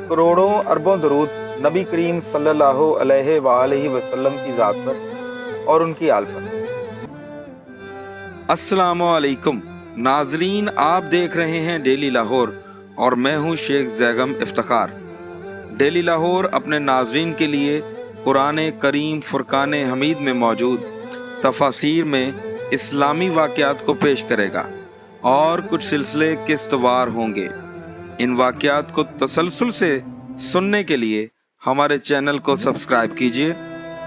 करोड़ों अरबों दरूद नबी करीम सल्लल्लाहु अलैहि वआलैहि वसल्लम की ज़ात पर और उनकी आल पर। अस्सलामुअलैकुम नाजरीन, आप देख रहे हैं डेली लाहौर और मैं हूं शेख ज़ैगम इफ्तिखार। डेली लाहौर अपने नाजरीन के लिए कुरान करीम फुरकान हमीद में मौजूद तफासीर में इस्लामी वाक़यात को पेश करेगा और कुछ सिलसिले किस्तवार होंगे। इन वाक़यात को तसलसल से सुनने के लिए हमारे चैनल को सब्सक्राइब कीजिए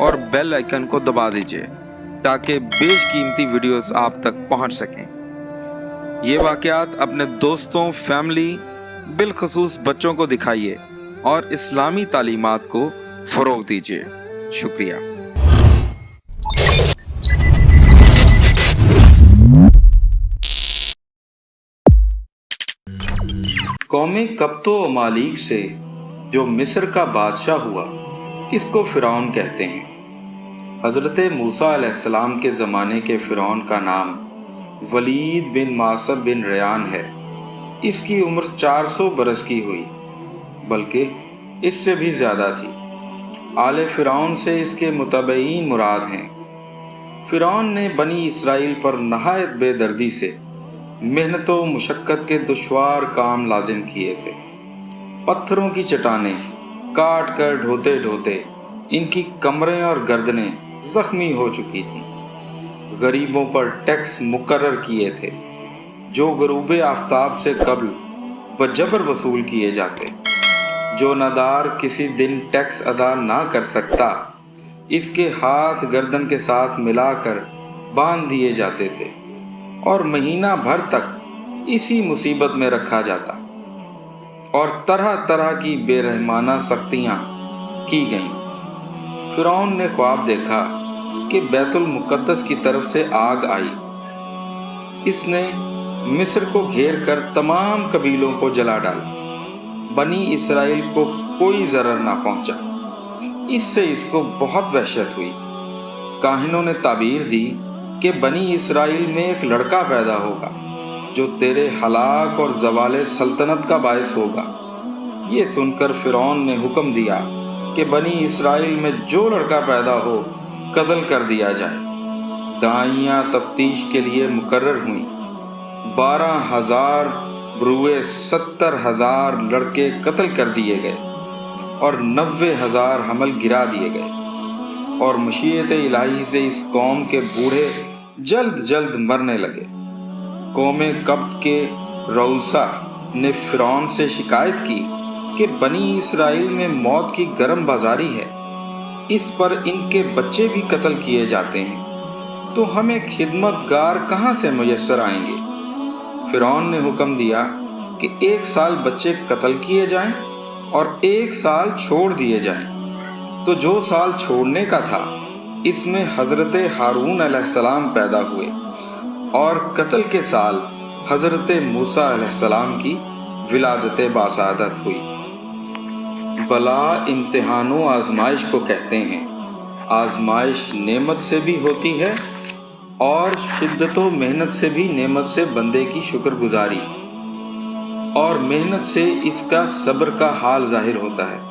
और बेल आइकन को दबा दीजिए ताकि बेशकीमती वीडियोस आप तक पहुंच सकें। ये वाक़यात अपने दोस्तों, फैमिली, बिलखसूस बच्चों को दिखाइए और इस्लामी तालीमात को फ़रोग़ दीजिए। शुक्रिया। कौमे कप्तो मालिक से जो मिस्र का बादशाह हुआ, इसको फ़िरौन कहते हैं। हज़रत मूसा अलैहिस्सलाम के ज़माने के फ़िरौन का नाम वलीद बिन मासर बिन रयान है। इसकी उम्र 400 बरस की हुई, बल्कि इससे भी ज़्यादा थी। आले फ़िरौन से इसके मुतबईन मुराद हैं। फ़िरौन ने बनी इसराइल पर नहायत बेदर्दी से मेहनत व मुशक्क़त के दुश्वार काम लाजिम किए थे। पत्थरों की चट्टानें काट कर ढोते ढोते इनकी कमरें और गर्दनें ज़ख्मी हो चुकी थीं। गरीबों पर टैक्स मुकर्रर किए थे, जो गरूब आफ्ताब से कबल बजबर वसूल किए जाते। जो नादार किसी दिन टैक्स अदा ना कर सकता, इसके हाथ गर्दन के साथ मिलाकर बांध दिए जाते थे और महीना भर तक इसी मुसीबत में रखा जाता और तरह तरह की बेरहमाना सख्तियाँ की गईं। फ़िरौन ने ख्वाब देखा कि बैतुल मुक़द्दस की तरफ से आग आई। इसने मिस्र को घेर कर तमाम कबीलों को जला डाला। बनी इसराइल को कोई ज़रर ना पहुंचा। इससे इसको बहुत वहशत हुई। काहिनों ने ताबीर दी कि बनी इसराइल में एक लड़का पैदा होगा जो तेरे हलाक और ज़वाले सल्तनत का बायस होगा। ये सुनकर फ़िरौन ने हुक्म दिया कि बनी इसराइल में जो लड़का पैदा हो कत्ल कर दिया जाए। दाइयाँ तफ्तीश के लिए मुकर्रर हुई। 12,000 ब्रुए 70,000 लड़के कत्ल कर दिए गए और 90,000 हमल गिरा दिए गए और मशीयत इलाही से इस कौम के बूढ़े जल्द जल्द मरने लगे। कौमे कब्त के रऊसा ने फ़िरौन से शिकायत की कि बनी इसराइल में मौत की गर्म बाजारी है। इस पर इनके बच्चे भी कत्ल किए जाते हैं, तो हमें खिदमतगार कहाँ से मुयस्सर आएंगे। फ़िरौन ने हुक्म दिया कि 1 साल बच्चे कत्ल किए जाएं और 1 साल छोड़ दिए जाएं। तो जो साल छोड़ने का था, इसमें हज़रत हारून अलैहिस्सलाम पैदा हुए और कत्ल के साल हज़रत मूसा अलैहिस्सलाम की विलादत बासादत हुई। बला इम्तिहान व आजमाइश को कहते हैं। आजमाइश नेमत से भी होती है और शिद्दत व मेहनत से भी नेमत से बंदे की शुक्रगुजारी और मेहनत से इसका सब्र का हाल जाहिर होता है।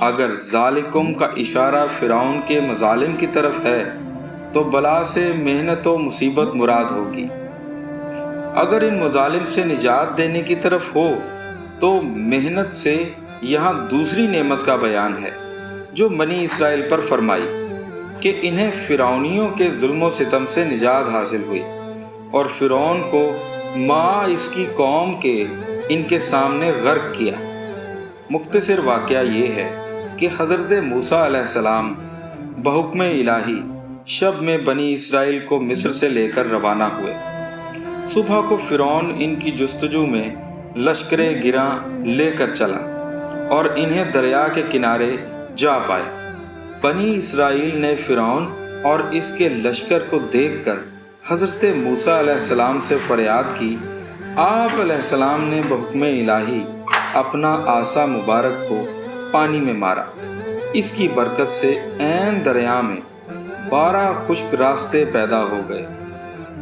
अगर ज़ालिकुम का इशारा फ़िरौन के मज़ालिम की तरफ है तो बला से मेहनत व मुसीबत मुराद होगी। अगर इन मज़ालिम से निजात देने की तरफ हो तो मेहनत से यहाँ दूसरी नेमत का बयान है जो बनी इसराइल पर फरमाई कि इन्हें फ़िरौनियों के जुल्म व सितम से निजात हासिल हुई और फ़िरौन को माँ इसकी कौम के इनके सामने गर्क किया। मुख्तसर वाक़या ये है कि हज़रत मूसा अलैहिस्सलाम बहुक्म इलाही शब में बनी इसराइल को मिस्र से लेकर रवाना हुए। सुबह को फ़िरौन इनकी जुस्तजू में लश्करे गिरां लेकर चला और इन्हें दरिया के किनारे जा पाए। बनी इसराइल ने फ़िरौन और इसके लश्कर को देखकर हज़रत मूसा अलैहिस्सलाम से फरियाद की। आप अलैहिस्सलाम ने बहुक्म इलाही अपना आसा मुबारक को पानी में मारा। इसकी बरकत से ऐन दरिया में 12 खुश्क रास्ते पैदा हो गए।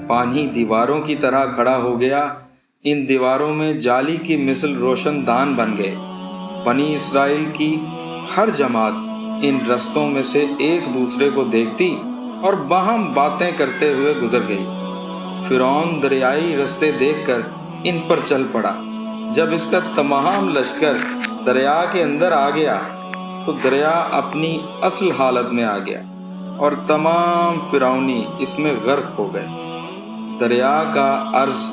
पानी दीवारों की तरह खड़ा हो गया। इन दीवारों में जाली की मिसल रोशनदान बन गए بنی اسرائیل کی ہر جماعت ان رستوں میں سے ایک دوسرے کو دیکھتی اور باہم باتیں کرتے ہوئے گزر گئی۔ فرعون دریائی رستے دیکھ کر ان پر چل پڑا۔ جب اس کا تمام لشکر دریا کے اندر آ گیا تو دریا اپنی اصل حالت میں آ گیا اور تمام فرعونی اس میں غرق ہو گئے۔ دریا کا عرض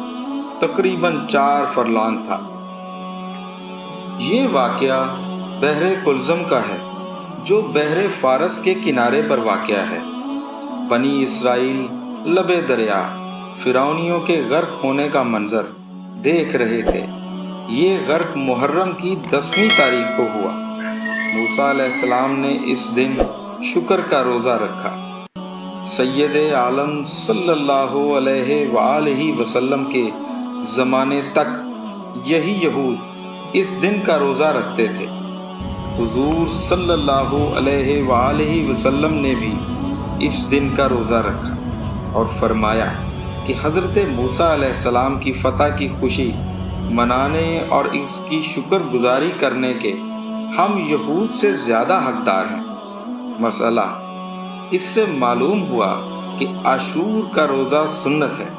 تقریباً 4 فرلانگ تھا۔ یہ واقعہ بحر کلزم کا ہے جو بحر فارس کے کنارے پر واقع ہے۔ بنی اسرائیل لبے دریا فرعونیوں کے غرق ہونے کا منظر دیکھ رہے تھے۔ یہ غرق محرم کی 10ویں تاریخ کو ہوا۔ موسیٰ علیہ السلام نے اس دن شکر کا روزہ رکھا۔ سید عالم صلی اللہ علیہ وآلہ وسلم کے زمانے تک یہی یہود اس دن کا روزہ رکھتے تھے۔ حضور صلی اللہ علیہ وآلہ وسلم نے بھی اس دن کا روزہ رکھا اور فرمایا کہ حضرت موسیٰ علیہ السلام کی فتح کی خوشی منانے اور اس کی شکر گزاری کرنے کے ہم یہود سے زیادہ حقدار ہیں۔ مسئلہ اس سے معلوم ہوا کہ عاشور کا روزہ سنت ہے۔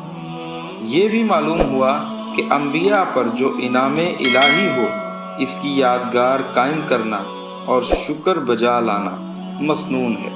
یہ بھی معلوم ہوا کہ انبیاء پر جو انعام الہی ہو اس کی یادگار قائم کرنا اور شکر بجا لانا مسنون ہے۔